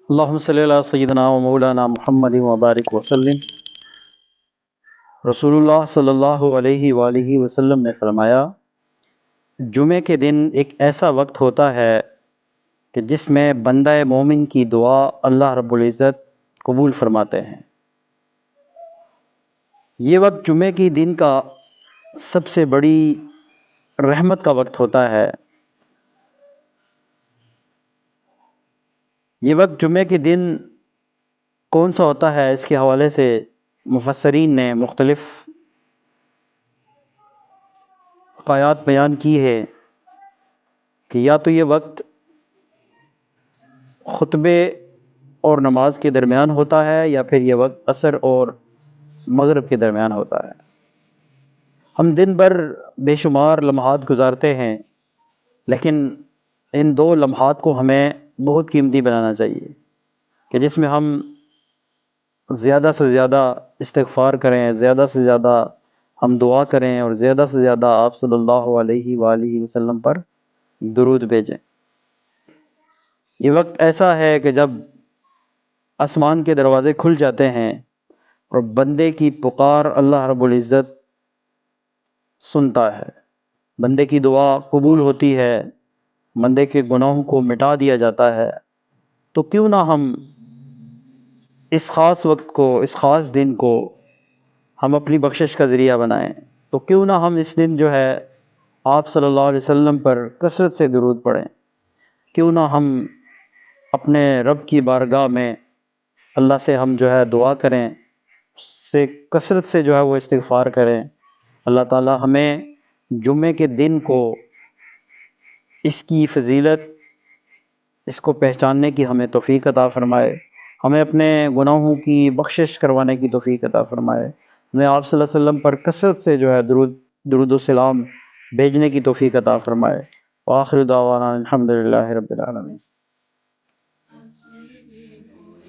اللہم صلی اللہ سیدنا و مولانا محمد وبارک وسلم۔ رسول اللہ صلی اللہ علیہ وآلہ وسلم نے فرمایا، جمعے کے دن ایک ایسا وقت ہوتا ہے کہ جس میں بندہ مومن کی دعا اللہ رب العزت قبول فرماتے ہیں۔ یہ وقت جمعے کی دن کا سب سے بڑی رحمت کا وقت ہوتا ہے۔ یہ وقت جمعے کے دن کون سا ہوتا ہے، اس کے حوالے سے مفسرین نے مختلف آیات بیان کی ہے کہ یا تو یہ وقت خطبے اور نماز کے درمیان ہوتا ہے، یا پھر یہ وقت عصر اور مغرب کے درمیان ہوتا ہے۔ ہم دن بھر بے شمار لمحات گزارتے ہیں، لیکن ان دو لمحات کو ہمیں بہت قیمتی بنانا چاہیے کہ جس میں ہم زیادہ سے زیادہ استغفار کریں، زیادہ سے زیادہ ہم دعا کریں، اور زیادہ سے زیادہ آپ صلی اللہ علیہ وآلہ وسلم پر درود بھیجیں۔ یہ وقت ایسا ہے کہ جب آسمان کے دروازے کھل جاتے ہیں اور بندے کی پکار اللہ رب العزت سنتا ہے، بندے کی دعا قبول ہوتی ہے، بندے کے گناہوں کو مٹا دیا جاتا ہے۔ تو کیوں نہ ہم اس خاص وقت کو، اس خاص دن کو ہم اپنی بخشش کا ذریعہ بنائیں۔ تو کیوں نہ ہم اس دن جو ہے آپ صلی اللہ علیہ وسلم پر کثرت سے درود پڑھیں، کیوں نہ ہم اپنے رب کی بارگاہ میں اللہ سے ہم جو ہے دعا کریں، اس سے کثرت سے جو ہے وہ استغفار کریں۔ اللہ تعالی ہمیں جمعے کے دن کو، اس کی فضیلت، اس کو پہچاننے کی ہمیں توفیق عطا فرمائے، ہمیں اپنے گناہوں کی بخشش کروانے کی توفیق عطا فرمائے، ہمیں آپ صلی اللہ علیہ وسلم پر کثرت سے جو ہے درود و سلام بھیجنے کی توفیق عطا فرمائے۔ وآخر دعوانا الحمدللہ رب العالمین۔